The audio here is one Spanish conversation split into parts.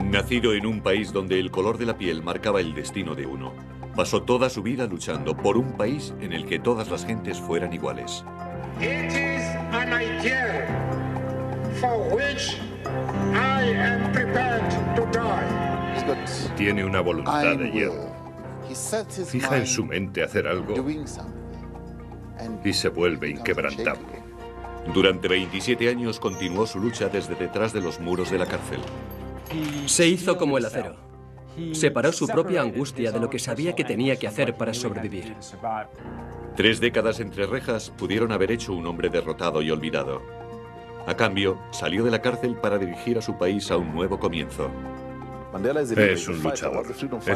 Nacido en un país donde el color de la piel marcaba el destino de uno, pasó toda su vida luchando por un país en el que todas las gentes fueran iguales. It is an ideal for which I am prepared to die. Tiene una voluntad de hierro. Fija en su mente hacer algo y se vuelve inquebrantable. Durante 27 años continuó su lucha desde detrás de los muros de la cárcel. Se hizo como el acero. Separó su propia angustia de lo que sabía que tenía que hacer para sobrevivir. 3 décadas entre rejas pudieron haber hecho un hombre derrotado y olvidado. A cambio, salió de la cárcel para dirigir a su país a un nuevo comienzo. Es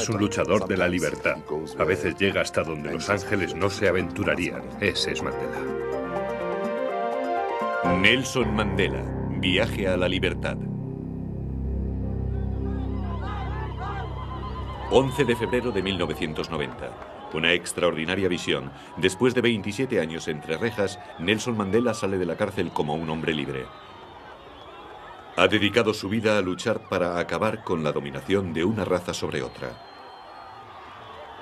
un luchador de la libertad. A veces llega hasta donde los ángeles no se aventurarían. Ese es Mandela. Nelson Mandela, viaje a la libertad. 11 de febrero de 1990. Una extraordinaria visión. Después de 27 años entre rejas, Nelson Mandela sale de la cárcel como un hombre libre. Ha dedicado su vida a luchar para acabar con la dominación de una raza sobre otra.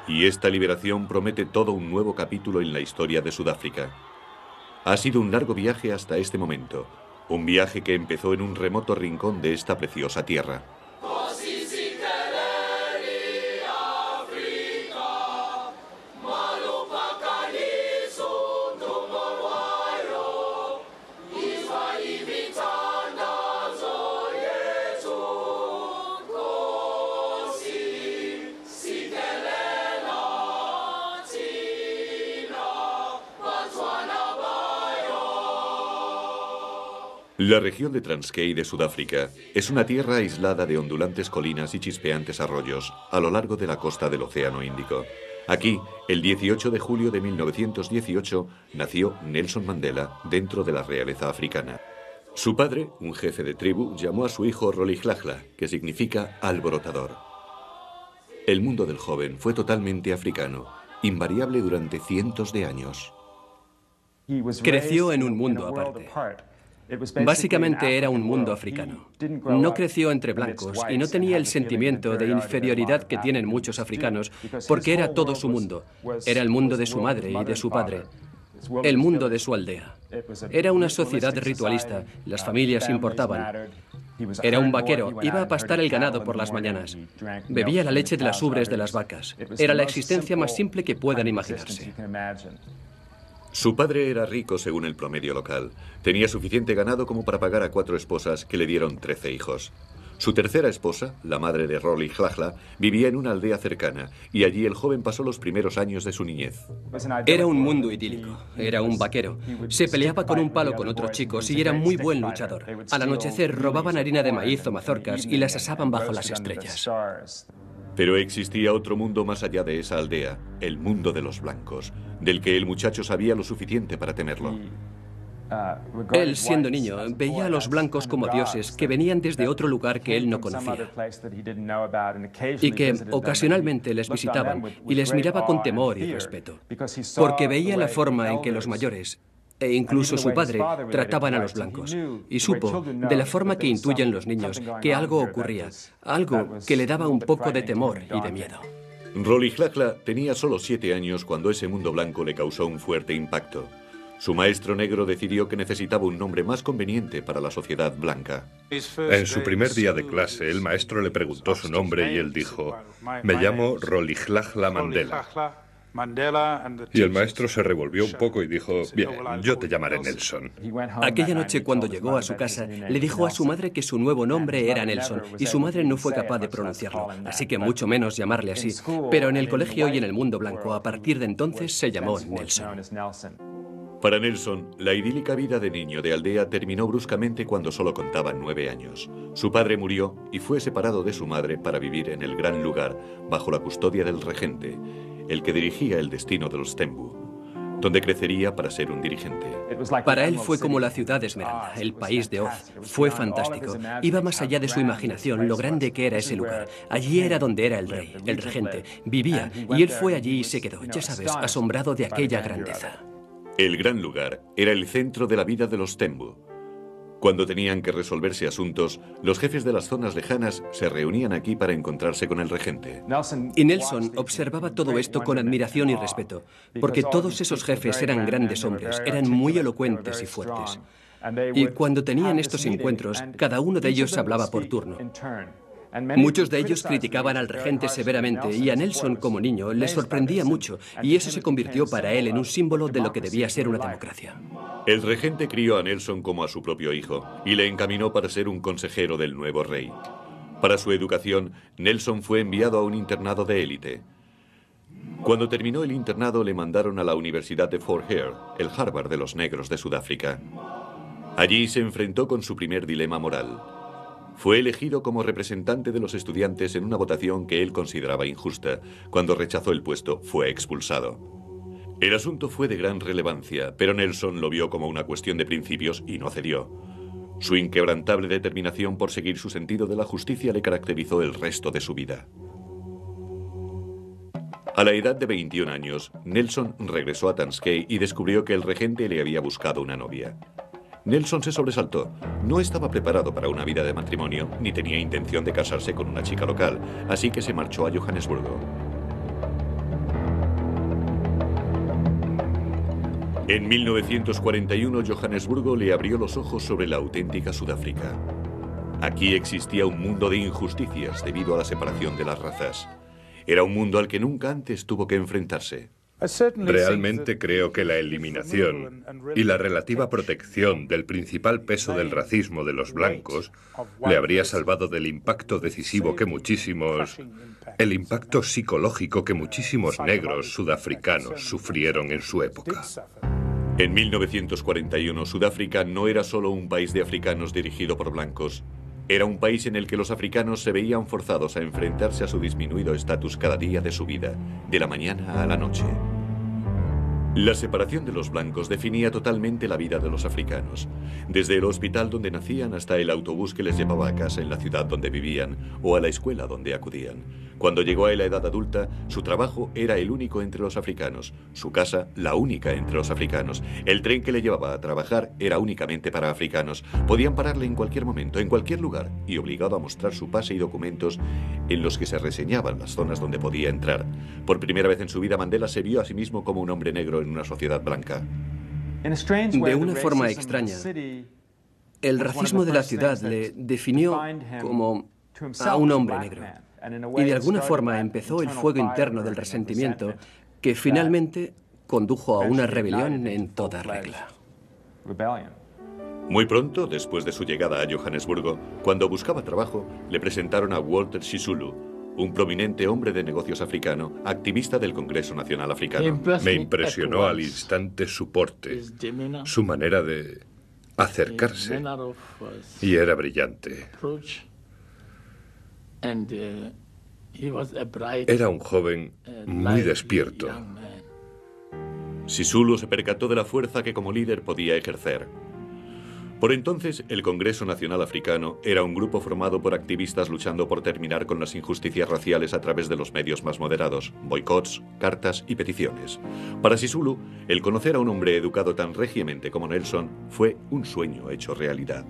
Y esta liberación promete todo un nuevo capítulo en la historia de Sudáfrica. Ha sido un largo viaje hasta este momento, un viaje que empezó en un remoto rincón de esta preciosa tierra. La región de Transkei de Sudáfrica es una tierra aislada de ondulantes colinas y chispeantes arroyos a lo largo de la costa del Océano Índico. Aquí, el 18 de julio de 1918, nació Nelson Mandela dentro de la realeza africana. Su padre, un jefe de tribu, llamó a su hijo Rolihlahla, que significa alborotador. El mundo del joven fue totalmente africano, invariable durante cientos de años. Creció en un mundo aparte. Básicamente era un mundo africano. No creció entre blancos y no tenía el sentimiento de inferioridad que tienen muchos africanos, porque era todo su mundo. Era el mundo de su madre y de su padre. El mundo de su aldea. Era una sociedad ritualista, las familias importaban. Era un vaquero, iba a pastar el ganado por las mañanas. Bebía la leche de las ubres de las vacas. Era la existencia más simple que puedan imaginarse. Su padre era rico según el promedio local. Tenía suficiente ganado como para pagar a 4 esposas que le dieron 13 hijos. Su tercera esposa, la madre de Rolihlahla, vivía en una aldea cercana y allí el joven pasó los primeros años de su niñez. Era un mundo idílico. Era un vaquero. Se peleaba con un palo con otros chicos y era muy buen luchador. Al anochecer robaban harina de maíz o mazorcas y las asaban bajo las estrellas. Pero existía otro mundo más allá de esa aldea, el mundo de los blancos, del que el muchacho sabía lo suficiente para temerlo. Él, siendo niño, veía a los blancos como dioses que venían desde otro lugar que él no conocía y que ocasionalmente les visitaban y les miraba con temor y respeto, porque veía la forma en que los mayores e incluso su padre trataban a los blancos, y supo, de la forma que intuyen los niños, que algo ocurría, algo que le daba un poco de temor y de miedo. Rolihlahla tenía solo 7 años cuando ese mundo blanco le causó un fuerte impacto. Su maestro negro decidió que necesitaba un nombre más conveniente para la sociedad blanca. En su primer día de clase, el maestro le preguntó su nombre y él dijo: "Me llamo Rolihlahla Mandela". Y el maestro se revolvió un poco y dijo: "Bien, yo te llamaré Nelson". Aquella noche, cuando llegó a su casa, le dijo a su madre que su nuevo nombre era Nelson, y su madre no fue capaz de pronunciarlo, así que mucho menos llamarle así. Pero en el colegio y en el mundo blanco, a partir de entonces, se llamó Nelson. Para Nelson, la idílica vida de niño de aldea terminó bruscamente cuando solo contaba 9 años. Su padre murió y fue separado de su madre para vivir en el gran lugar, bajo la custodia del regente, el que dirigía el destino de los Tembu, donde crecería para ser un dirigente. Para él fue como la ciudad de Esmeralda, el país de Oz. Fue fantástico. Iba más allá de su imaginación, lo grande que era ese lugar. Allí era donde era el rey, el regente. Vivía, y él fue allí y se quedó, ya sabes, asombrado de aquella grandeza. El gran lugar era el centro de la vida de los Tembu. Cuando tenían que resolverse asuntos, los jefes de las zonas lejanas se reunían aquí para encontrarse con el regente. Y Nelson observaba todo esto con admiración y respeto, porque todos esos jefes eran grandes hombres, eran muy elocuentes y fuertes. Y cuando tenían estos encuentros, cada uno de ellos hablaba por turno. Muchos de ellos criticaban al regente severamente y a Nelson como niño le sorprendía mucho y eso se convirtió para él en un símbolo de lo que debía ser una democracia. El regente crió a Nelson como a su propio hijo y le encaminó para ser un consejero del nuevo rey. Para su educación, Nelson fue enviado a un internado de élite. Cuando terminó el internado le mandaron a la Universidad de Fort Hare, el Harvard de los negros de Sudáfrica. Allí se enfrentó con su primer dilema moral. Fue elegido como representante de los estudiantes en una votación que él consideraba injusta. Cuando rechazó el puesto, fue expulsado. El asunto fue de gran relevancia, pero Nelson lo vio como una cuestión de principios y no cedió. Su inquebrantable determinación por seguir su sentido de la justicia le caracterizó el resto de su vida. A la edad de 21 años, Nelson regresó a Transkei y descubrió que el regente le había buscado una novia. Nelson se sobresaltó. No estaba preparado para una vida de matrimonio, ni tenía intención de casarse con una chica local, así que se marchó a Johannesburgo. En 1941, Johannesburgo le abrió los ojos sobre la auténtica Sudáfrica. Aquí existía un mundo de injusticias debido a la separación de las razas. Era un mundo al que nunca antes tuvo que enfrentarse. Realmente creo que la eliminación y la relativa protección del principal peso del racismo de los blancos le habría salvado del impacto decisivo que el impacto psicológico que muchísimos negros sudafricanos sufrieron en su época. En 1941, Sudáfrica no era solo un país de africanos dirigido por blancos. Era un país en el que los africanos se veían forzados a enfrentarse a su disminuido estatus cada día de su vida, de la mañana a la noche. La separación de los blancos definía totalmente la vida de los africanos, desde el hospital donde nacían hasta el autobús que les llevaba a casa en la ciudad donde vivían o a la escuela donde acudían. Cuando llegó a la edad adulta, su trabajo era el único entre los africanos, su casa la única entre los africanos. El tren que le llevaba a trabajar era únicamente para africanos. Podían pararle en cualquier momento, en cualquier lugar, y obligado a mostrar su pase y documentos en los que se reseñaban las zonas donde podía entrar. Por primera vez en su vida, Mandela se vio a sí mismo como un hombre negro en una sociedad blanca. De una forma extraña, el racismo de la ciudad le definió como a un hombre negro. Y de alguna forma empezó el fuego interno del resentimiento que finalmente condujo a una rebelión en toda regla. Muy pronto, después de su llegada a Johannesburgo, cuando buscaba trabajo, le presentaron a Walter Sisulu, un prominente hombre de negocios africano, activista del Congreso Nacional Africano. Me impresionó al instante su porte, su manera de acercarse, y era brillante. Era un joven muy despierto. Sisulu se percató de la fuerza que como líder podía ejercer. Por entonces, el Congreso Nacional Africano era un grupo formado por activistas luchando por terminar con las injusticias raciales a través de los medios más moderados, boicots, cartas y peticiones. Para Sisulu, el conocer a un hombre educado tan regiamente como Nelson fue un sueño hecho realidad.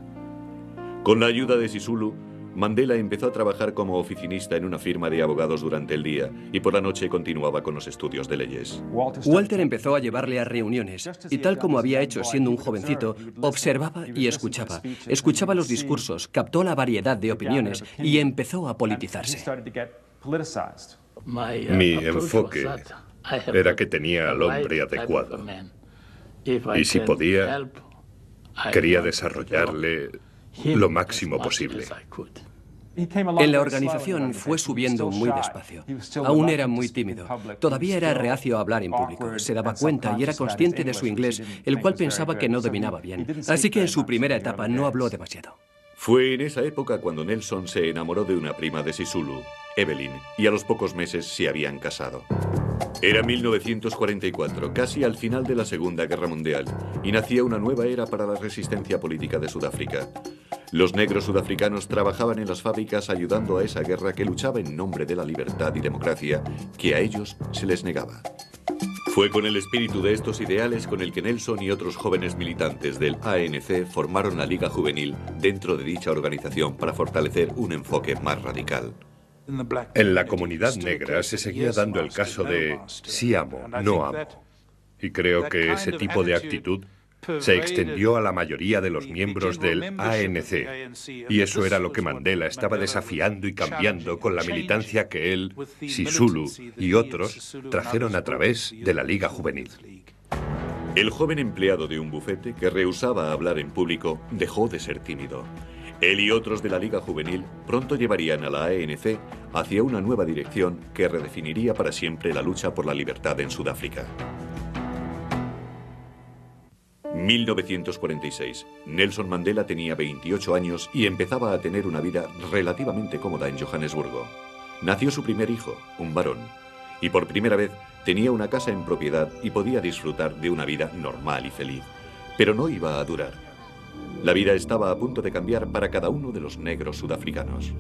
Con la ayuda de Sisulu, Mandela empezó a trabajar como oficinista en una firma de abogados durante el día y por la noche continuaba con los estudios de leyes. Walter empezó a llevarle a reuniones y tal como había hecho siendo un jovencito, observaba y escuchaba. Escuchaba los discursos, captó la variedad de opiniones y empezó a politizarse. Mi enfoque era que tenía al hombre adecuado y si podía, quería desarrollarle lo máximo posible. En la organización fue subiendo muy despacio. Aún era muy tímido. Todavía era reacio a hablar en público. Se daba cuenta y era consciente de su inglés, el cual pensaba que no dominaba bien. Así que en su primera etapa no habló demasiado. Fue en esa época cuando Nelson se enamoró de una prima de Sisulu, Evelyn, y a los pocos meses se habían casado. Era 1944, casi al final de la Segunda Guerra Mundial, y nacía una nueva era para la resistencia política de Sudáfrica. Los negros sudafricanos trabajaban en las fábricas ayudando a esa guerra que luchaba en nombre de la libertad y democracia que a ellos se les negaba. Fue con el espíritu de estos ideales con el que Nelson y otros jóvenes militantes del ANC formaron la Liga Juvenil dentro de dicha organización para fortalecer un enfoque más radical. En la comunidad negra se seguía dando el caso de sí amo, no amo. Y creo que ese tipo de actitud se extendió a la mayoría de los miembros del ANC. Y eso era lo que Mandela estaba desafiando y cambiando con la militancia que él, Sisulu y otros trajeron a través de la Liga Juvenil. El joven empleado de un bufete que rehusaba hablar en público dejó de ser tímido. Él y otros de la Liga Juvenil pronto llevarían a la ANC hacia una nueva dirección que redefiniría para siempre la lucha por la libertad en Sudáfrica. 1946. Nelson Mandela tenía 28 años y empezaba a tener una vida relativamente cómoda en Johannesburgo. Nació su primer hijo, un varón, y por primera vez tenía una casa en propiedad y podía disfrutar de una vida normal y feliz. Pero no iba a durar. La vida estaba a punto de cambiar para cada uno de los negros sudafricanos.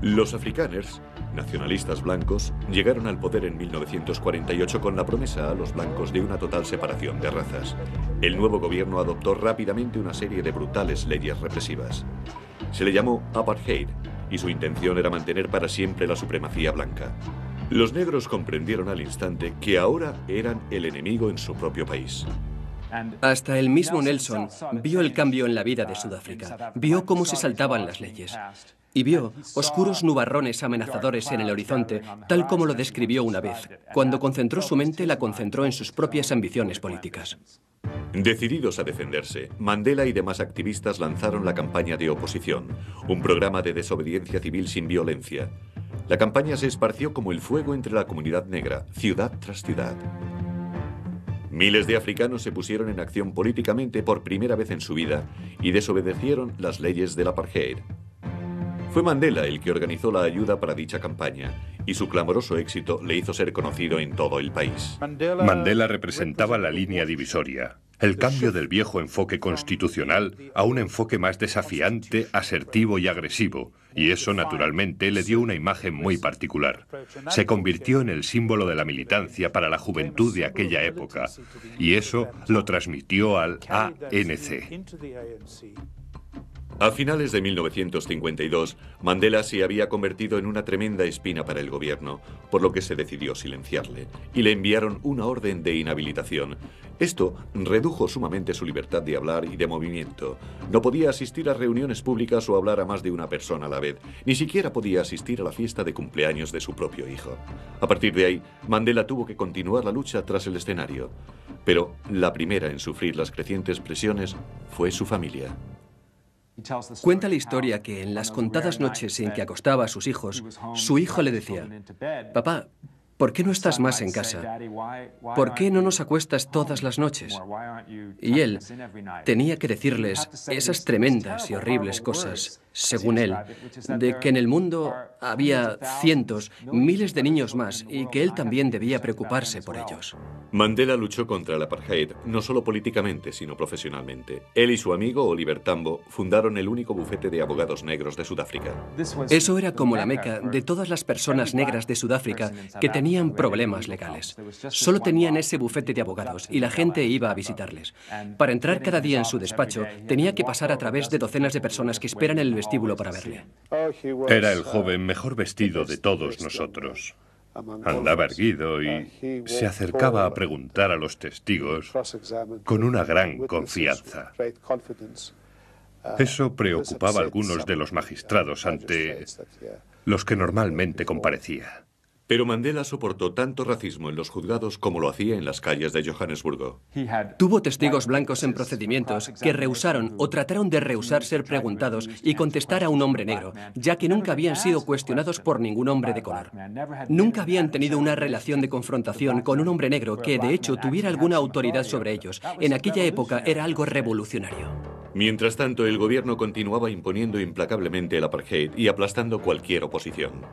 Los afrikaners, nacionalistas blancos, llegaron al poder en 1948 con la promesa a los blancos de una total separación de razas. El nuevo gobierno adoptó rápidamente una serie de brutales leyes represivas. Se le llamó apartheid y su intención era mantener para siempre la supremacía blanca. Los negros comprendieron al instante que ahora eran el enemigo en su propio país. Hasta el mismo Nelson vio el cambio en la vida de Sudáfrica, vio cómo se saltaban las leyes y vio oscuros nubarrones amenazadores en el horizonte, tal como lo describió una vez. Cuando concentró su mente, la concentró en sus propias ambiciones políticas. Decididos a defenderse, Mandela y demás activistas lanzaron la campaña de oposición, un programa de desobediencia civil sin violencia. La campaña se esparció como el fuego entre la comunidad negra, ciudad tras ciudad. Miles de africanos se pusieron en acción políticamente por primera vez en su vida y desobedecieron las leyes del apartheid. Fue Mandela el que organizó la ayuda para dicha campaña y su clamoroso éxito le hizo ser conocido en todo el país. Mandela representaba la línea divisoria, el cambio del viejo enfoque constitucional a un enfoque más desafiante, asertivo y agresivo, y eso naturalmente le dio una imagen muy particular. Se convirtió en el símbolo de la militancia para la juventud de aquella época, y eso lo transmitió al ANC. A finales de 1952, Mandela se había convertido en una tremenda espina para el gobierno, por lo que se decidió silenciarle, y le enviaron una orden de inhabilitación. Esto redujo sumamente su libertad de hablar y de movimiento. No podía asistir a reuniones públicas o hablar a más de una persona a la vez. Ni siquiera podía asistir a la fiesta de cumpleaños de su propio hijo. A partir de ahí, Mandela tuvo que continuar la lucha tras el escenario. Pero la primera en sufrir las crecientes presiones fue su familia. Cuenta la historia que en las contadas noches en que acostaba a sus hijos, su hijo le decía: «Papá, ¿por qué no estás más en casa? ¿Por qué no nos acuestas todas las noches?». Y él tenía que decirles esas tremendas y horribles cosas, según él, de que en el mundo había cientos, miles de niños más y que él también debía preocuparse por ellos. Mandela luchó contra el apartheid, no solo políticamente, sino profesionalmente. Él y su amigo Oliver Tambo fundaron el único bufete de abogados negros de Sudáfrica. Eso era como la meca de todas las personas negras de Sudáfrica que tenían problemas legales. Solo tenían ese bufete de abogados y la gente iba a visitarles. Para entrar cada día en su despacho, tenía que pasar a través de docenas de personas que esperan en el vestíbulo para verle. Era el joven mejor vestido de todos nosotros. Andaba erguido y se acercaba a preguntar a los testigos con una gran confianza. Eso preocupaba a algunos de los magistrados ante los que normalmente comparecía. Pero Mandela soportó tanto racismo en los juzgados como lo hacía en las calles de Johannesburgo. Tuvo testigos blancos en procedimientos que rehusaron o trataron de rehusar ser preguntados y contestar a un hombre negro, ya que nunca habían sido cuestionados por ningún hombre de color. Nunca habían tenido una relación de confrontación con un hombre negro que, de hecho, tuviera alguna autoridad sobre ellos. En aquella época era algo revolucionario. Mientras tanto, el gobierno continuaba imponiendo implacablemente el apartheid y aplastando cualquier oposición.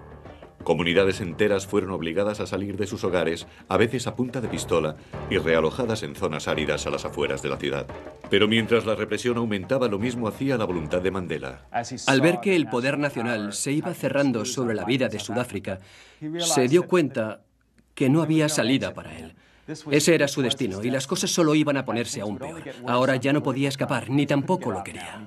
Comunidades enteras fueron obligadas a salir de sus hogares, a veces a punta de pistola, y realojadas en zonas áridas a las afueras de la ciudad. Pero mientras la represión aumentaba, lo mismo hacía la voluntad de Mandela. Al ver que el poder nacional se iba cerrando sobre la vida de Sudáfrica, se dio cuenta que no había salida para él. Ese era su destino y las cosas solo iban a ponerse aún peor. Ahora ya no podía escapar, ni tampoco lo quería.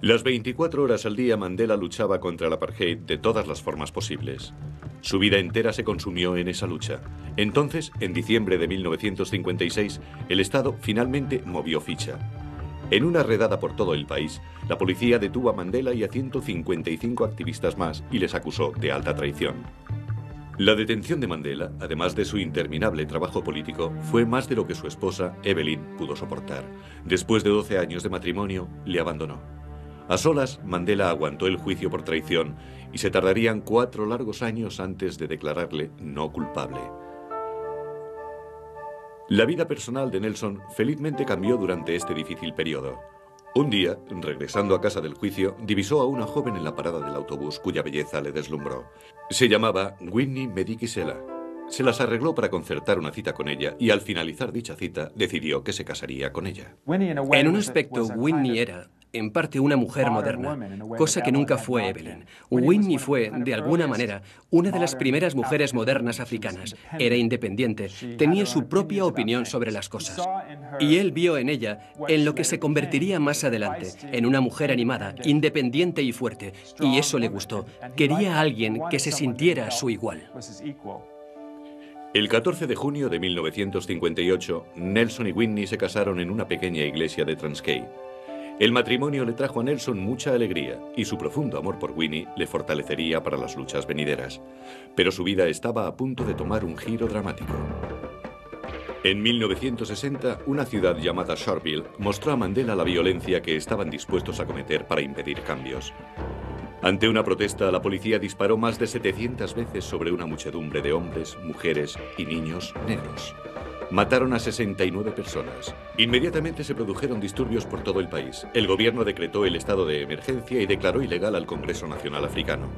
Las 24 horas al día Mandela luchaba contra el apartheid de todas las formas posibles. Su vida entera se consumió en esa lucha. Entonces, en diciembre de 1956, el Estado finalmente movió ficha. En una redada por todo el país, la policía detuvo a Mandela y a 155 activistas más y les acusó de alta traición. La detención de Mandela, además de su interminable trabajo político, fue más de lo que su esposa, Evelyn, pudo soportar. Después de 12 años de matrimonio, le abandonó. A solas, Mandela aguantó el juicio por traición y se tardarían 4 largos años antes de declararle no culpable. La vida personal de Nelson felizmente cambió durante este difícil periodo. Un día, regresando a casa del juicio, divisó a una joven en la parada del autobús cuya belleza le deslumbró. Se llamaba Winnie Madikizela. Se las arregló para concertar una cita con ella y al finalizar dicha cita decidió que se casaría con ella. En un aspecto, Winnie era, en parte, una mujer moderna, cosa que nunca fue Evelyn. Winnie fue, de alguna manera, una de las primeras mujeres modernas africanas. Era independiente, tenía su propia opinión sobre las cosas. Y él vio en ella, en lo que se convertiría más adelante, en una mujer animada, independiente y fuerte. Y eso le gustó. Quería a alguien que se sintiera a su igual. El 14 de junio de 1958, Nelson y Winnie se casaron en una pequeña iglesia de Transkei. El matrimonio le trajo a Nelson mucha alegría y su profundo amor por Winnie le fortalecería para las luchas venideras. Pero su vida estaba a punto de tomar un giro dramático. En 1960, una ciudad llamada Sharpeville mostró a Mandela la violencia que estaban dispuestos a cometer para impedir cambios. Ante una protesta, la policía disparó más de 700 veces sobre una muchedumbre de hombres, mujeres y niños negros. Mataron a 69 personas. Inmediatamente se produjeron disturbios por todo el país. El gobierno decretó el estado de emergencia y declaró ilegal al Congreso Nacional Africano.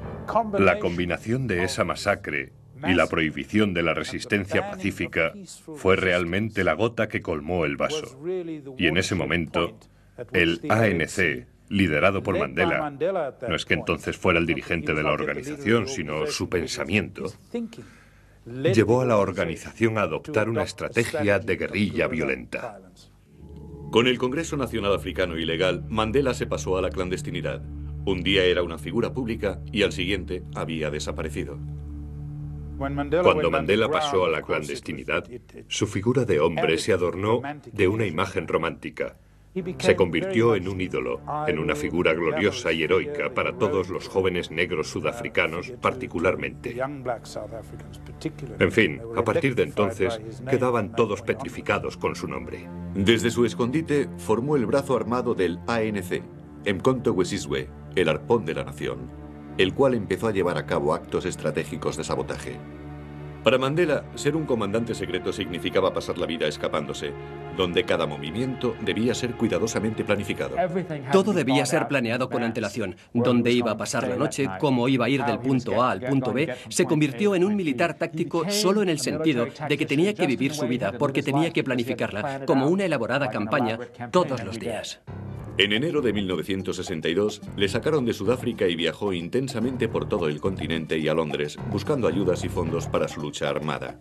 La combinación de esa masacre y la prohibición de la resistencia pacífica fue realmente la gota que colmó el vaso. Y en ese momento, el ANC, liderado por Mandela, no es que entonces fuera el dirigente de la organización, sino su pensamiento, llevó a la organización a adoptar una estrategia de guerrilla violenta. Con el Congreso Nacional Africano ilegal, Mandela se pasó a la clandestinidad. Un día era una figura pública y al siguiente había desaparecido. Cuando Mandela pasó a la clandestinidad, su figura de hombre se adornó de una imagen romántica. Se convirtió en un ídolo, en una figura gloriosa y heroica para todos los jóvenes negros sudafricanos particularmente. En fin, a partir de entonces, quedaban todos petrificados con su nombre. Desde su escondite formó el brazo armado del ANC, Mkhonto we Sizwe, el arpón de la nación, el cual empezó a llevar a cabo actos estratégicos de sabotaje. Para Mandela, ser un comandante secreto significaba pasar la vida escapándose, donde cada movimiento debía ser cuidadosamente planificado. Todo debía ser planeado con antelación. Dónde iba a pasar la noche, cómo iba a ir del punto A al punto B, se convirtió en un militar táctico solo en el sentido de que tenía que vivir su vida, porque tenía que planificarla como una elaborada campaña todos los días. En enero de 1962, le sacaron de Sudáfrica y viajó intensamente por todo el continente y a Londres, buscando ayudas y fondos para su lucha armada.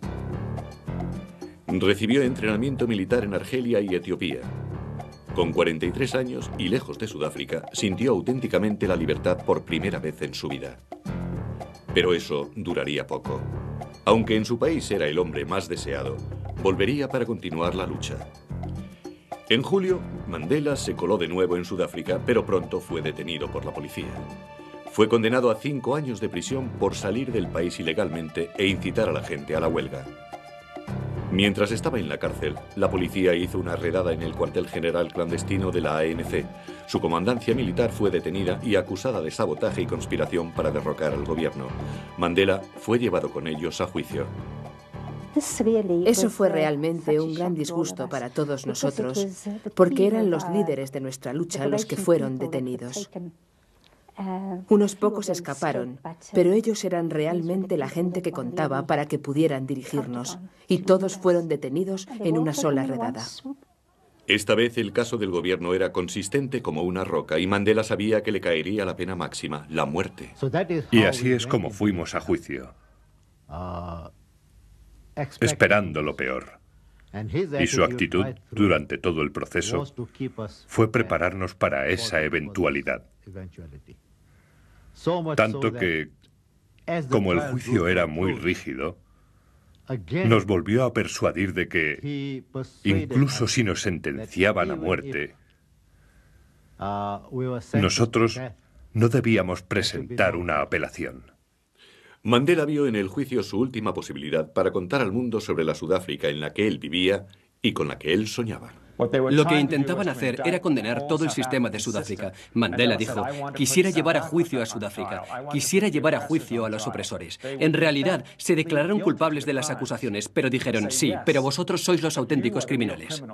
Recibió entrenamiento militar en Argelia y Etiopía. Con 43 años y lejos de Sudáfrica, sintió auténticamente la libertad por primera vez en su vida. Pero eso duraría poco. Aunque en su país era el hombre más deseado, volvería para continuar la lucha. En julio, Mandela se coló de nuevo en Sudáfrica, pero pronto fue detenido por la policía. Fue condenado a 5 años de prisión por salir del país ilegalmente e incitar a la gente a la huelga. Mientras estaba en la cárcel, la policía hizo una redada en el cuartel general clandestino de la ANC. Su comandancia militar fue detenida y acusada de sabotaje y conspiración para derrocar al gobierno. Mandela fue llevado con ellos a juicio. Eso fue realmente un gran disgusto para todos nosotros, porque eran los líderes de nuestra lucha los que fueron detenidos. Unos pocos escaparon, pero ellos eran realmente la gente que contaba para que pudieran dirigirnos, y todos fueron detenidos en una sola redada. Esta vez el caso del gobierno era consistente como una roca y Mandela sabía que le caería la pena máxima, la muerte. Y así es como fuimos a juicio. esperando lo peor. Y su actitud durante todo el proceso fue prepararnos para esa eventualidad. Tanto que, como el juicio era muy rígido, nos volvió a persuadir de que, incluso si nos sentenciaban a muerte, nosotros no debíamos presentar una apelación. Mandela vio en el juicio su última posibilidad para contar al mundo sobre la Sudáfrica en la que él vivía y con la que él soñaba. Lo que intentaban hacer era condenar todo el sistema de Sudáfrica. Mandela dijo, quisiera llevar a juicio a Sudáfrica, quisiera llevar a juicio a los opresores. En realidad, se declararon culpables de las acusaciones, pero dijeron, sí, pero vosotros sois los auténticos criminales.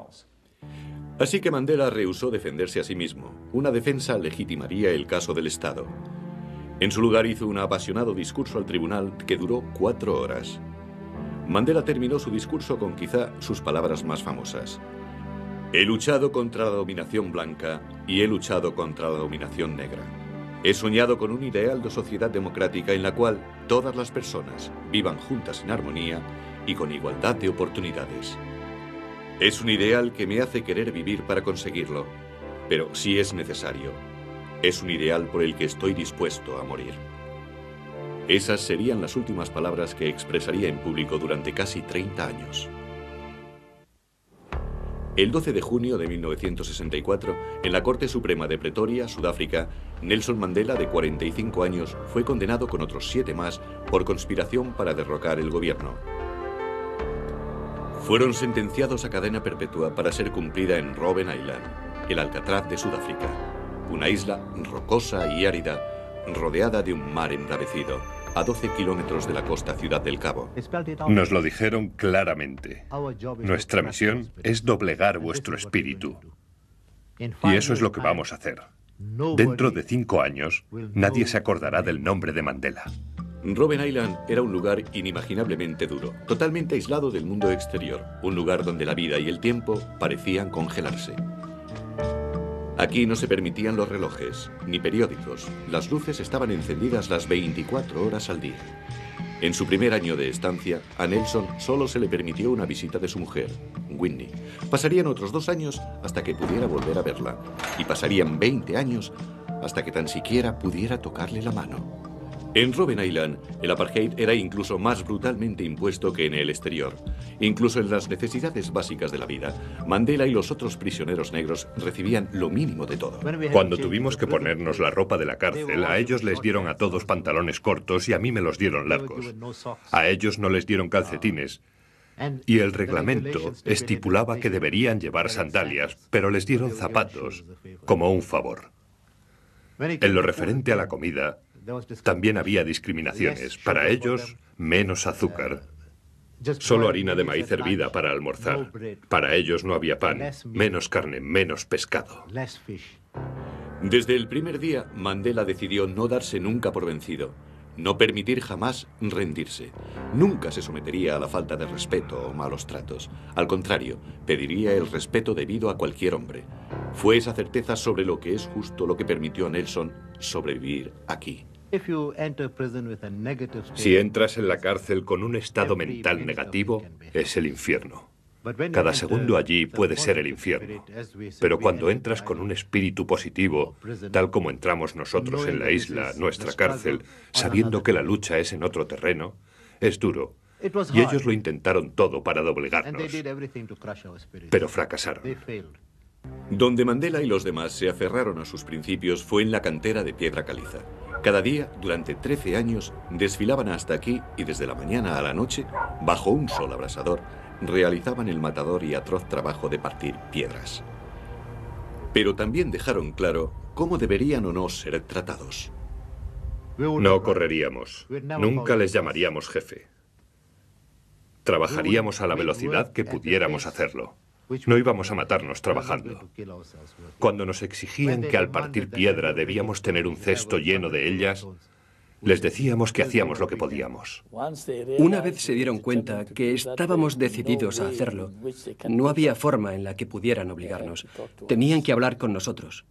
Así que Mandela rehusó defenderse a sí mismo. Una defensa legitimaría el caso del Estado. En su lugar hizo un apasionado discurso al tribunal que duró 4 horas. Mandela terminó su discurso con quizá sus palabras más famosas. He luchado contra la dominación blanca y he luchado contra la dominación negra. He soñado con un ideal de sociedad democrática en la cual todas las personas vivan juntas en armonía y con igualdad de oportunidades. Es un ideal que me hace querer vivir para conseguirlo, pero si es necesario, es un ideal por el que estoy dispuesto a morir. Esas serían las últimas palabras que expresaría en público durante casi 30 años. El 12 de junio de 1964, en la Corte Suprema de Pretoria, Sudáfrica, Nelson Mandela, de 45 años, fue condenado con otros 7 más por conspiración para derrocar el gobierno. Fueron sentenciados a cadena perpetua para ser cumplida en Robben Island, el Alcatraz de Sudáfrica, una isla rocosa y árida, rodeada de un mar embravecido, a 12 kilómetros de la costa Ciudad del Cabo. Nos lo dijeron claramente. Nuestra misión es doblegar vuestro espíritu. Y eso es lo que vamos a hacer. Dentro de 5 años, nadie se acordará del nombre de Mandela. Robben Island era un lugar inimaginablemente duro, totalmente aislado del mundo exterior, un lugar donde la vida y el tiempo parecían congelarse. Aquí no se permitían los relojes, ni periódicos. Las luces estaban encendidas las 24 horas al día. En su primer año de estancia, a Nelson solo se le permitió una visita de su mujer, Whitney. Pasarían otros 2 años hasta que pudiera volver a verla. Y pasarían 20 años hasta que tan siquiera pudiera tocarle la mano. En Robben Island, el apartheid era incluso más brutalmente impuesto que en el exterior. Incluso en las necesidades básicas de la vida, Mandela y los otros prisioneros negros recibían lo mínimo de todo. Cuando tuvimos que ponernos la ropa de la cárcel, a ellos les dieron a todos pantalones cortos y a mí me los dieron largos. A ellos no les dieron calcetines. Y el reglamento estipulaba que deberían llevar sandalias, pero les dieron zapatos, como un favor. En lo referente a la comida, también había discriminaciones. Para ellos, menos azúcar. Solo harina de maíz hervida para almorzar. Para ellos no había pan, menos carne, menos pescado. Desde el primer día, Mandela decidió no darse nunca por vencido. No permitir jamás rendirse. Nunca se sometería a la falta de respeto o malos tratos. Al contrario, pediría el respeto debido a cualquier hombre. Fue esa certeza sobre lo que es justo lo que permitió a Nelson sobrevivir aquí. Si entras en la cárcel con un estado mental negativo, es el infierno. Cada segundo allí puede ser el infierno. Pero cuando entras con un espíritu positivo, tal como entramos nosotros en la isla, nuestra cárcel, sabiendo que la lucha es en otro terreno, es duro. Y ellos lo intentaron todo para doblegarnos, pero fracasaron. Donde Mandela y los demás se aferraron a sus principios fue en la cantera de piedra caliza. Cada día, durante 13 años, desfilaban hasta aquí y desde la mañana a la noche, bajo un sol abrasador, realizaban el matador y atroz trabajo de partir piedras. Pero también dejaron claro cómo deberían o no ser tratados. No correríamos. Nunca les llamaríamos jefe. Trabajaríamos a la velocidad que pudiéramos hacerlo. No íbamos a matarnos trabajando. Cuando nos exigían que al partir piedra debíamos tener un cesto lleno de ellas, les decíamos que hacíamos lo que podíamos. Una vez se dieron cuenta que estábamos decididos a hacerlo, no había forma en la que pudieran obligarnos. Tenían que hablar con nosotros.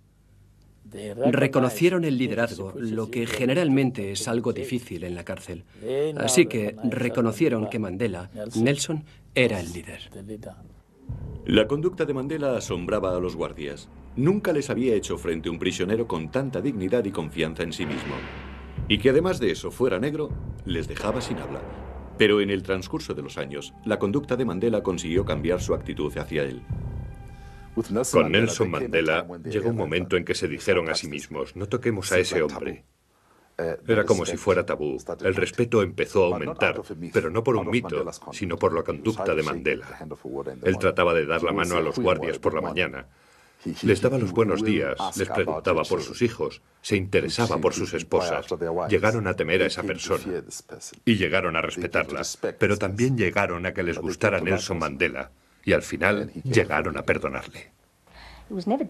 Reconocieron el liderazgo, lo que generalmente es algo difícil en la cárcel. Así que reconocieron que Mandela, Nelson, era el líder. La conducta de Mandela asombraba a los guardias. Nunca les había hecho frente a un prisionero con tanta dignidad y confianza en sí mismo. Y que además de eso fuera negro, les dejaba sin habla. Pero en el transcurso de los años, la conducta de Mandela consiguió cambiar su actitud hacia él. Con Nelson Mandela llegó un momento en que se dijeron a sí mismos, no toquemos a ese hombre. Era como si fuera tabú. El respeto empezó a aumentar, pero no por un mito, sino por la conducta de Mandela. Él trataba de dar la mano a los guardias por la mañana. Les daba los buenos días, les preguntaba por sus hijos, se interesaba por sus esposas. Llegaron a temer a esa persona y llegaron a respetarla, pero también llegaron a que les gustara Nelson Mandela y al final llegaron a perdonarle.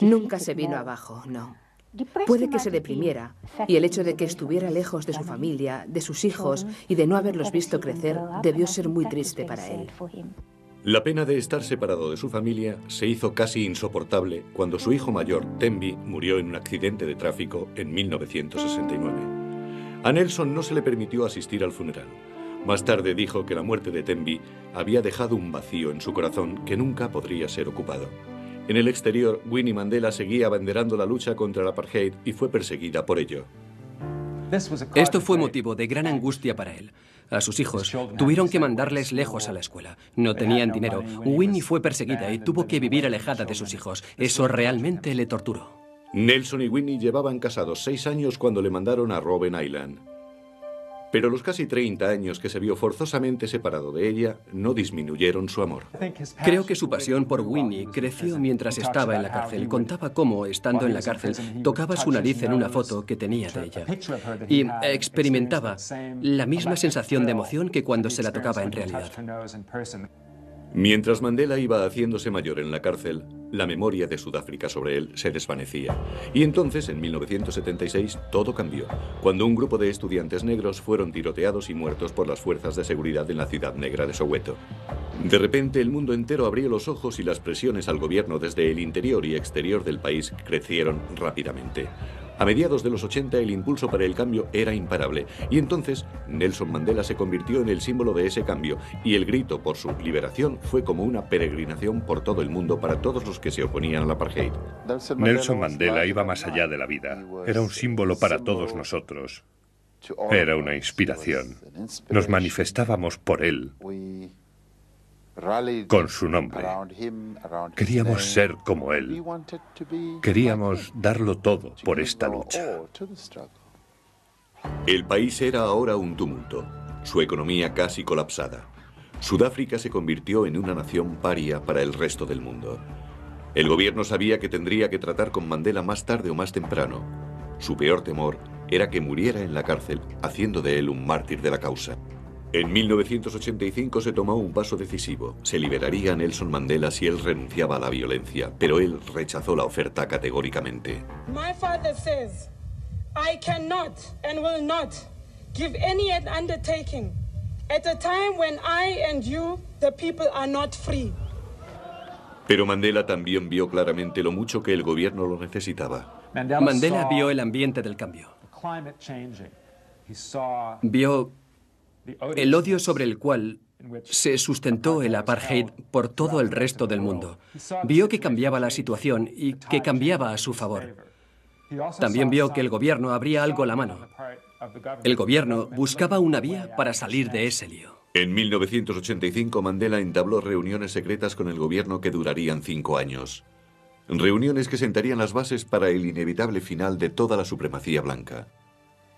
Nunca se vino abajo, no. Puede que se deprimiera, y el hecho de que estuviera lejos de su familia, de sus hijos y de no haberlos visto crecer debió ser muy triste para él. La pena de estar separado de su familia se hizo casi insoportable cuando su hijo mayor, Thembi, murió en un accidente de tráfico en 1969. A Nelson no se le permitió asistir al funeral. Más tarde dijo que la muerte de Thembi había dejado un vacío en su corazón que nunca podría ser ocupado. En el exterior, Winnie Mandela seguía abanderando la lucha contra el apartheid y fue perseguida por ello. Esto fue motivo de gran angustia para él. A sus hijos tuvieron que mandarles lejos a la escuela. No tenían dinero. Winnie fue perseguida y tuvo que vivir alejada de sus hijos. Eso realmente le torturó. Nelson y Winnie llevaban casados 6 años cuando le mandaron a Robben Island. Pero los casi 30 años que se vio forzosamente separado de ella no disminuyeron su amor. Creo que su pasión por Winnie creció mientras estaba en la cárcel. Contaba cómo, estando en la cárcel, tocaba su nariz en una foto que tenía de ella. Y experimentaba la misma sensación de emoción que cuando se la tocaba en realidad. Mientras Mandela iba haciéndose mayor en la cárcel, la memoria de Sudáfrica sobre él se desvanecía. Y entonces, en 1976, todo cambió, cuando un grupo de estudiantes negros fueron tiroteados y muertos por las fuerzas de seguridad en la ciudad negra de Soweto. De repente, el mundo entero abrió los ojos y las presiones al gobierno desde el interior y exterior del país crecieron rápidamente. A mediados de los 80 el impulso para el cambio era imparable y entonces Nelson Mandela se convirtió en el símbolo de ese cambio y el grito por su liberación fue como una peregrinación por todo el mundo para todos los que se oponían al apartheid. Nelson Mandela iba más allá de la vida. Era un símbolo para todos nosotros. Era una inspiración. Nos manifestábamos por él, con su nombre. Queríamos ser como él. Queríamos darlo todo por esta lucha. El país era ahora un tumulto, su economía casi colapsada. Sudáfrica se convirtió en una nación paria para el resto del mundo. El gobierno sabía que tendría que tratar con Mandela más tarde o más temprano. Su peor temor era que muriera en la cárcel, haciendo de él un mártir de la causa. En 1985 se tomó un paso decisivo. Se liberaría a Nelson Mandela si él renunciaba a la violencia, pero él rechazó la oferta categóricamente. My father says, I cannot and will not give any undertaking at a time when I and you, the people, are not free. Pero Mandela también vio claramente lo mucho que el gobierno lo necesitaba. Mandela vio el ambiente del cambio. Vio el odio sobre el cual se sustentó el apartheid por todo el resto del mundo. Vio que cambiaba la situación y que cambiaba a su favor. También vio que el gobierno abría algo la mano. El gobierno buscaba una vía para salir de ese lío. En 1985 Mandela entabló reuniones secretas con el gobierno que durarían 5 años. Reuniones que sentarían las bases para el inevitable final de toda la supremacía blanca.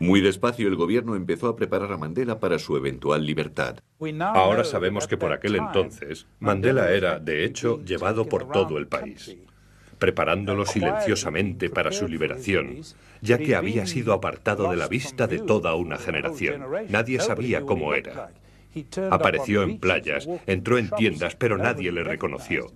Muy despacio el gobierno empezó a preparar a Mandela para su eventual libertad. Ahora sabemos que por aquel entonces Mandela era, de hecho, llevado por todo el país, preparándolo silenciosamente para su liberación, ya que había sido apartado de la vista de toda una generación. Nadie sabía cómo era. Apareció en playas, entró en tiendas, pero nadie le reconoció.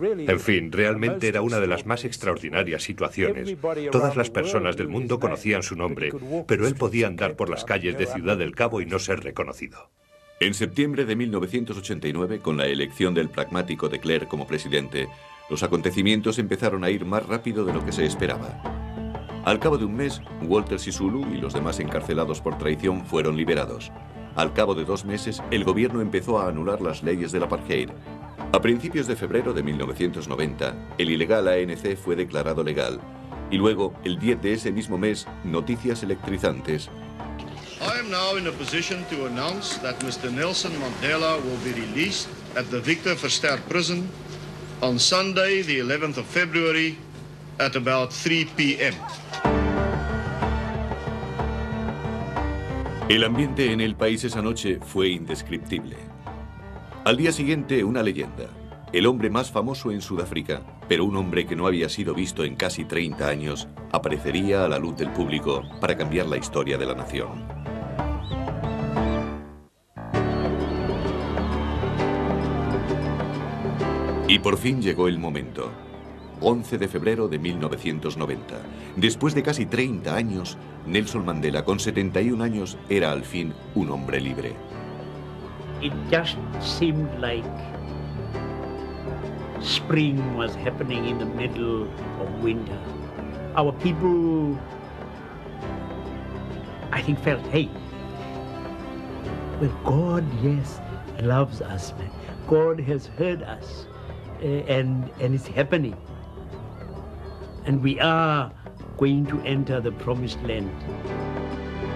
En fin, realmente era una de las más extraordinarias situaciones. Todas las personas del mundo conocían su nombre, pero él podía andar por las calles de Ciudad del Cabo y no ser reconocido. En septiembre de 1989, con la elección del pragmático de Klerk como presidente, los acontecimientos empezaron a ir más rápido de lo que se esperaba. Al cabo de un mes, Walter Sisulu y los demás encarcelados por traición fueron liberados. Al cabo de 2 meses, el gobierno empezó a anular las leyes del apartheid. A principios de febrero de 1990, el ilegal ANC fue declarado legal. Y luego, el 10 de ese mismo mes, noticias electrizantes. I am now in a position to announce that Mr. Nelson Mandela will be released at the Victor Verster prison on Sunday, the 11th of February, at about 3 p.m. El ambiente en el país esa noche fue indescriptible. Al día siguiente, una leyenda. El hombre más famoso en Sudáfrica, pero un hombre que no había sido visto en casi 30 años, aparecería a la luz del público para cambiar la historia de la nación. Y por fin llegó el momento. 11 de febrero de 1990. Después de casi 30 años, Nelson Mandela, con 71 años, era al fin un hombre libre. It just seemed like spring was happening in the middle of winter. Our people, I think, felt, hey, well, God, yes, loves us, man. God has heard us, and it's happening. And we are going to enter the promised land.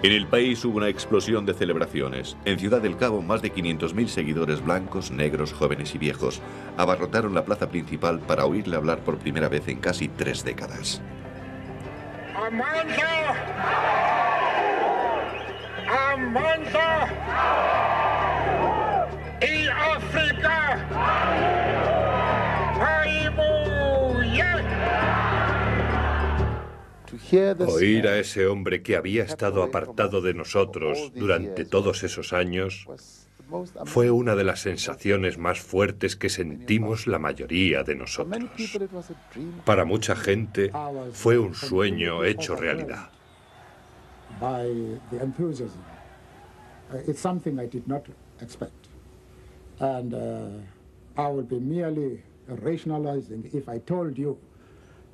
En el país hubo una explosión de celebraciones. En Ciudad del Cabo, más de 500.000 seguidores blancos, negros, jóvenes y viejos abarrotaron la plaza principal para oírle hablar por primera vez en casi 3 décadas. Amandla! Amandla! Y África! Oír a ese hombre que había estado apartado de nosotros durante todos esos años fue una de las sensaciones más fuertes que sentimos la mayoría de nosotros. Para mucha gente fue un sueño hecho realidad.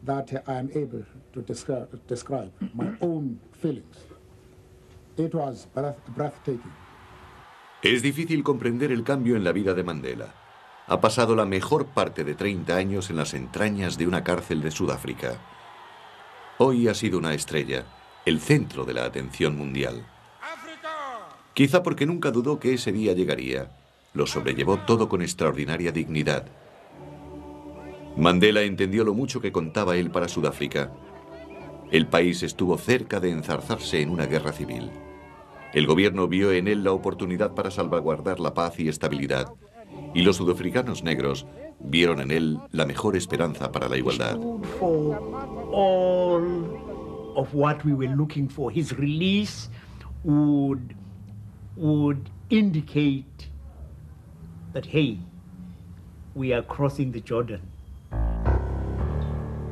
That I am able to describe my own feelings. It was breathtaking. Es difícil comprender el cambio en la vida de Mandela. Ha pasado la mejor parte de 30 años en las entrañas de una cárcel de Sudáfrica. Hoy ha sido una estrella, el centro de la atención mundial. Quizá porque nunca dudó que ese día llegaría. Lo sobrellevó todo con extraordinaria dignidad. Mandela entendió lo mucho que contaba él para Sudáfrica. El país estuvo cerca de enzarzarse en una guerra civil. El gobierno vio en él la oportunidad para salvaguardar la paz y estabilidad, y los sudafricanos negros vieron en él la mejor esperanza para la igualdad. All of what we were looking for, his release would indicate that, hey, we are crossing the Jordan.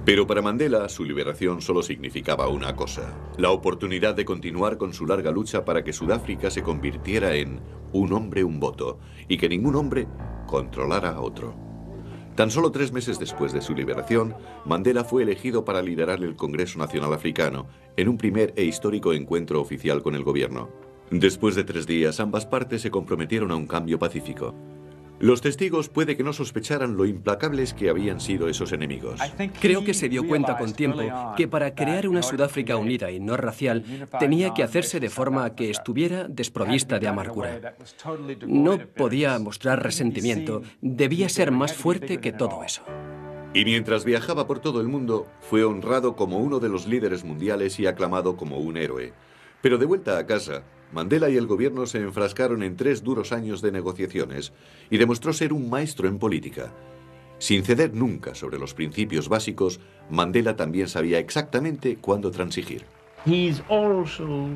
Pero para Mandela, su liberación solo significaba una cosa: la oportunidad de continuar con su larga lucha para que Sudáfrica se convirtiera en un hombre, un voto, y que ningún hombre controlara a otro. Tan solo 3 meses después de su liberación, Mandela fue elegido para liderar el Congreso Nacional Africano en un primer e histórico encuentro oficial con el gobierno. Después de 3 días, ambas partes se comprometieron a un cambio pacífico. Los testigos puede que no sospecharan lo implacables que habían sido esos enemigos. Creo que se dio cuenta con tiempo que para crear una Sudáfrica unida y no racial tenía que hacerse de forma que estuviera desprovista de amargura. No podía mostrar resentimiento, debía ser más fuerte que todo eso. Y mientras viajaba por todo el mundo, fue honrado como uno de los líderes mundiales y aclamado como un héroe. Pero de vuelta a casa, Mandela y el gobierno se enfrascaron en 3 duros años de negociaciones y demostró ser un maestro en política. Sin ceder nunca sobre los principios básicos, Mandela también sabía exactamente cuándo transigir. He is also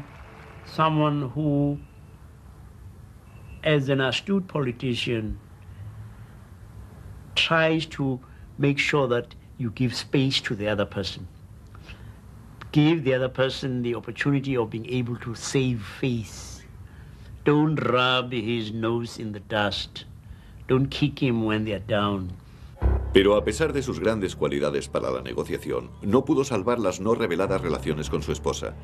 someone who, as an astute politician, tries to make sure that you give space to the other person. Give the other person the opportunity of being able to save face. Don't rub his nose in the dust. Don't kick him when they're down. Pero a pesar de sus grandes cualidades para la negociación, no pudo salvar las no reveladas relaciones con su esposa.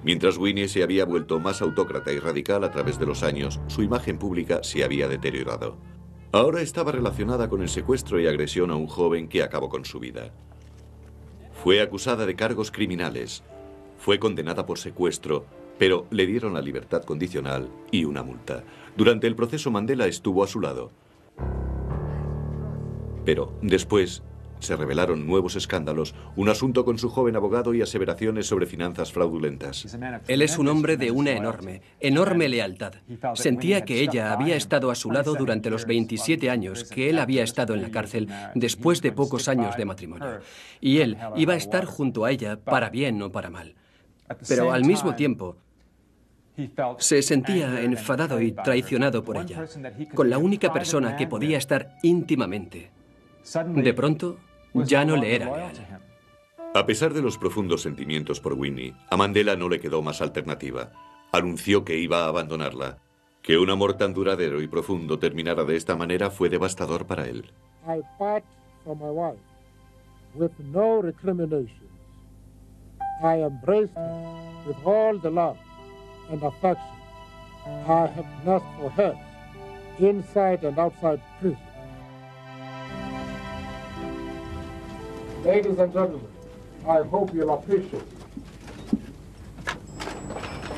Mientras Winnie se había vuelto más autócrata y radical a través de los años, su imagen pública se había deteriorado. Ahora estaba relacionada con el secuestro y agresión a un joven que acabó con su vida. Fue acusada de cargos criminales, fue condenada por secuestro, pero le dieron la libertad condicional y una multa. Durante el proceso, Mandela estuvo a su lado. Pero después se revelaron nuevos escándalos, un asunto con su joven abogado y aseveraciones sobre finanzas fraudulentas. Él es un hombre de una enorme lealtad. Sentía que ella había estado a su lado durante los 27 años que él había estado en la cárcel después de pocos años de matrimonio. Y él iba a estar junto a ella para bien o para mal. Pero al mismo tiempo, se sentía enfadado y traicionado por ella, con la única persona que podía estar íntimamente. De pronto, ya no le era leal. A pesar de los profundos sentimientos por Winnie, a Mandela no le quedó más alternativa. Anunció que iba a abandonarla. Que un amor tan duradero y profundo terminara de esta manera fue devastador para él. I part from my wife with no recriminations. I embraced her with all the love and affection I have nursed for her inside and outside prison. Ladies and gentlemen, I hope you'll appreciate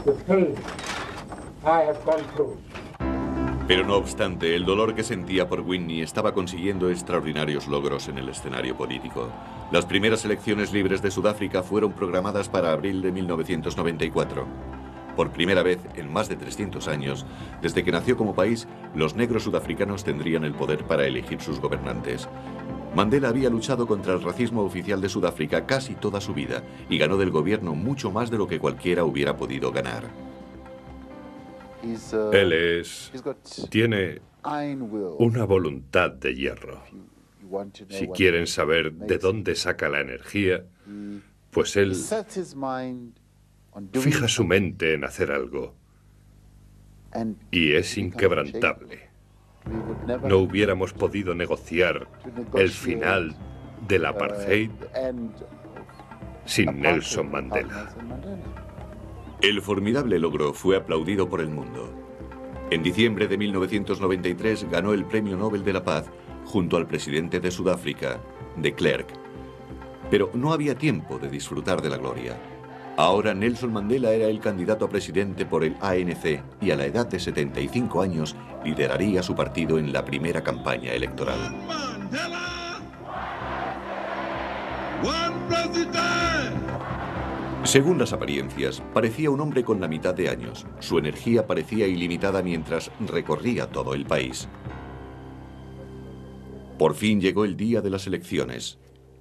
the pain I have gone through. Pero no obstante, el dolor que sentía por Winnie estaba consiguiendo extraordinarios logros en el escenario político. Las primeras elecciones libres de Sudáfrica fueron programadas para abril de 1994. Por primera vez en más de 300 años, desde que nació como país, los negros sudafricanos tendrían el poder para elegir sus gobernantes. Mandela había luchado contra el racismo oficial de Sudáfrica casi toda su vida y ganó del gobierno mucho más de lo que cualquiera hubiera podido ganar. Él tiene una voluntad de hierro. Si quieren saber de dónde saca la energía, pues él fija su mente en hacer algo y es inquebrantable. No hubiéramos podido negociar el final del apartheid sin Nelson Mandela. El formidable logro fue aplaudido por el mundo. En diciembre de 1993 ganó el Premio Nobel de la Paz junto al presidente de Sudáfrica, de Klerk. Pero no había tiempo de disfrutar de la gloria. Ahora Nelson Mandela era el candidato a presidente por el ANC y a la edad de 75 años lideraría su partido en la primera campaña electoral. Según las apariencias, parecía un hombre con la mitad de años. Su energía parecía ilimitada mientras recorría todo el país. Por fin llegó el día de las elecciones.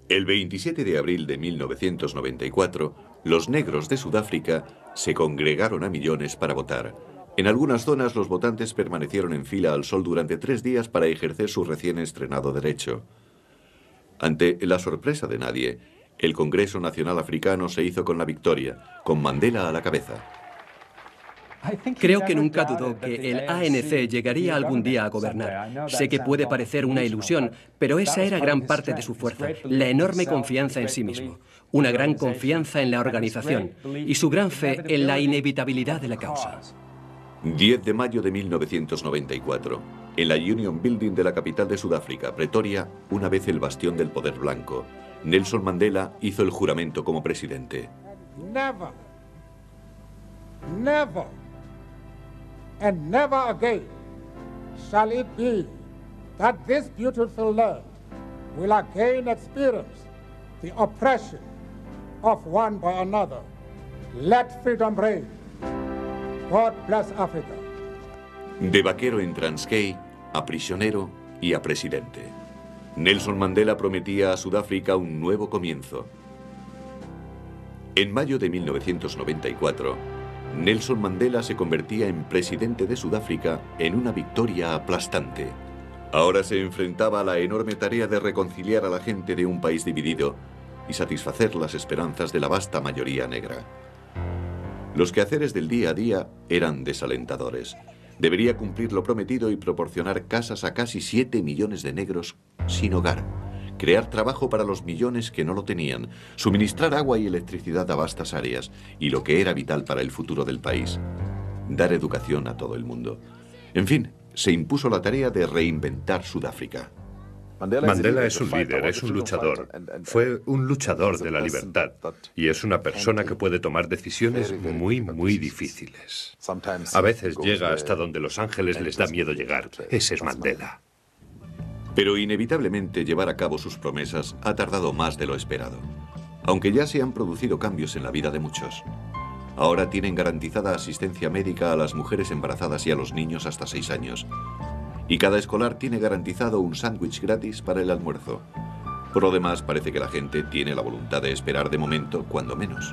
El 27 de abril de 1994, los negros de Sudáfrica se congregaron a millones para votar. En algunas zonas los votantes permanecieron en fila al sol durante 3 días para ejercer su recién estrenado derecho. Ante la sorpresa de nadie, el Congreso Nacional Africano se hizo con la victoria, con Mandela a la cabeza. Creo que nunca dudó que el ANC llegaría algún día a gobernar. Sé que puede parecer una ilusión, pero esa era gran parte de su fuerza, la enorme confianza en sí mismo, una gran confianza en la organización y su gran fe en la inevitabilidad de la causa. 10 de mayo de 1994, en la Union Building de la capital de Sudáfrica, Pretoria, una vez el bastión del poder blanco, Nelson Mandela hizo el juramento como presidente. Never, never, and never again shall it be that this beautiful land will again experience the oppression of one by another. Let freedom reign. God bless Africa. De vaquero en Transkei, a prisionero y a presidente. Nelson Mandela prometía a Sudáfrica un nuevo comienzo. En mayo de 1994, Nelson Mandela se convertía en presidente de Sudáfrica en una victoria aplastante. Ahora se enfrentaba a la enorme tarea de reconciliar a la gente de un país dividido y satisfacer las esperanzas de la vasta mayoría negra. Los quehaceres del día a día eran desalentadores. Debería cumplir lo prometido y proporcionar casas a casi 7 millones de negros sin hogar, crear trabajo para los millones que no lo tenían, suministrar agua y electricidad a vastas áreas y lo que era vital para el futuro del país, dar educación a todo el mundo. En fin, se impuso la tarea de reinventar Sudáfrica. Mandela es un líder, es un luchador. Fue un luchador de la libertad y es una persona que puede tomar decisiones muy, muy difíciles. A veces llega hasta donde los ángeles les da miedo llegar. Ese es Mandela. Pero inevitablemente llevar a cabo sus promesas ha tardado más de lo esperado, aunque ya se han producido cambios en la vida de muchos. Ahora tienen garantizada asistencia médica a las mujeres embarazadas y a los niños hasta 6 años. Y cada escolar tiene garantizado un sándwich gratis para el almuerzo. Por lo demás, parece que la gente tiene la voluntad de esperar de momento, cuando menos.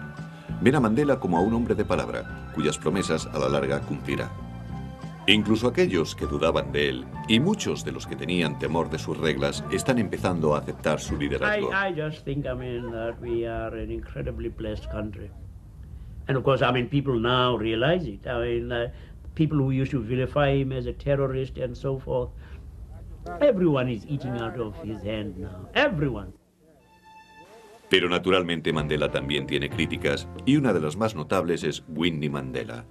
Ven a Mandela como a un hombre de palabra, cuyas promesas a la larga cumplirá. Incluso aquellos que dudaban de él, y muchos de los que tenían temor de sus reglas, están empezando a aceptar su liderazgo. I just think, that we are an incredibly blessed country. And of course, people now realize it. People who used to vilify him as a terrorist and so forth, everyone is eating out of his hand now. Everyone. Pero naturalmente Mandela también tiene críticas, y una de las más notables es Winnie Mandela.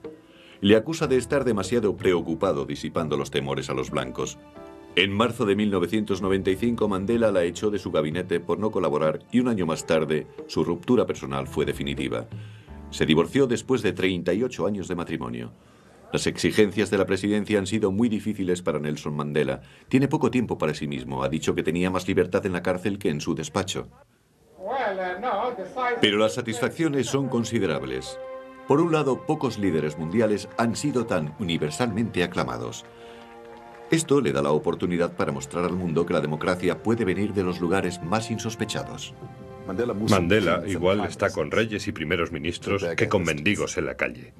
Le acusa de estar demasiado preocupado disipando los temores a los blancos. En marzo de 1995, Mandela la echó de su gabinete por no colaborar y un año más tarde, su ruptura personal fue definitiva. Se divorció después de 38 años de matrimonio. Las exigencias de la presidencia han sido muy difíciles para Nelson Mandela. Tiene poco tiempo para sí mismo. Ha dicho que tenía más libertad en la cárcel que en su despacho. Pero las satisfacciones son considerables. Por un lado, pocos líderes mundiales han sido tan universalmente aclamados. Esto le da la oportunidad para mostrar al mundo que la democracia puede venir de los lugares más insospechados. Mandela igual está con reyes y primeros ministros que con mendigos en la calle.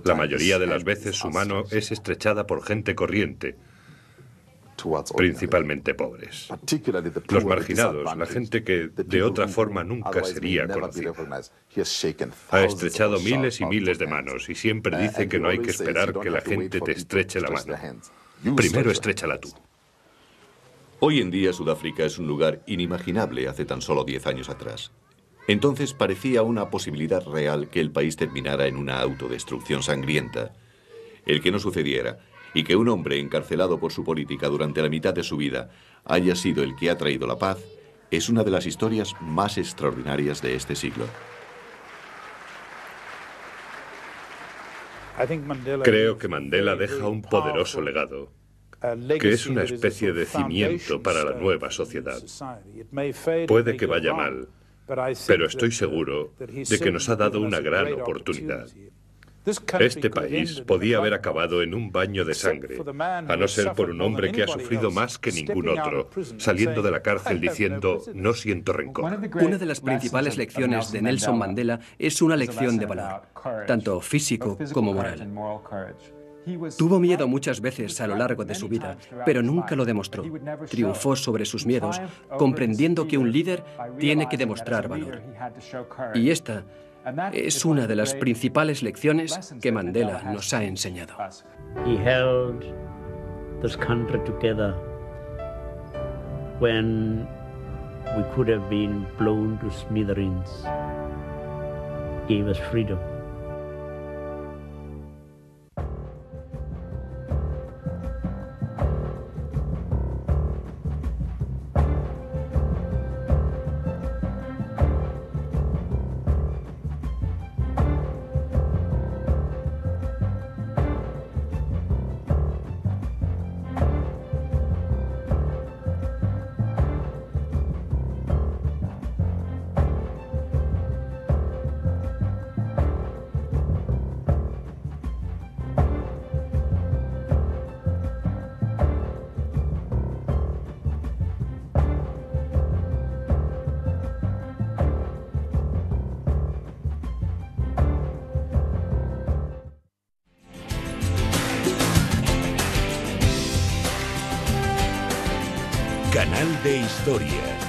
La mayoría de las veces su mano es estrechada por gente corriente, principalmente pobres. Los marginados, la gente que de otra forma nunca sería conocida. Ha estrechado miles y miles de manos y siempre dice que no hay que esperar que la gente te estreche la mano. Primero estréchala tú. Hoy en día Sudáfrica es un lugar inimaginable hace tan solo 10 años atrás. Entonces parecía una posibilidad real que el país terminara en una autodestrucción sangrienta. El que no sucediera y que un hombre encarcelado por su política durante la mitad de su vida haya sido el que ha traído la paz es una de las historias más extraordinarias de este siglo. Creo que Mandela deja un poderoso legado, que es una especie de cimiento para la nueva sociedad. Puede que vaya mal, pero estoy seguro de que nos ha dado una gran oportunidad. Este país podía haber acabado en un baño de sangre, a no ser por un hombre que ha sufrido más que ningún otro, saliendo de la cárcel diciendo, no siento rencor. Una de las principales lecciones de Nelson Mandela es una lección de valor, tanto físico como moral. Tuvo miedo muchas veces a lo largo de su vida, pero nunca lo demostró. Triunfó sobre sus miedos, comprendiendo que un líder tiene que demostrar valor. Y esta es una de las principales lecciones que Mandela nos ha enseñado. He held this country together when we could have been blown to smithereens. Gave us freedom. Canal de Historia.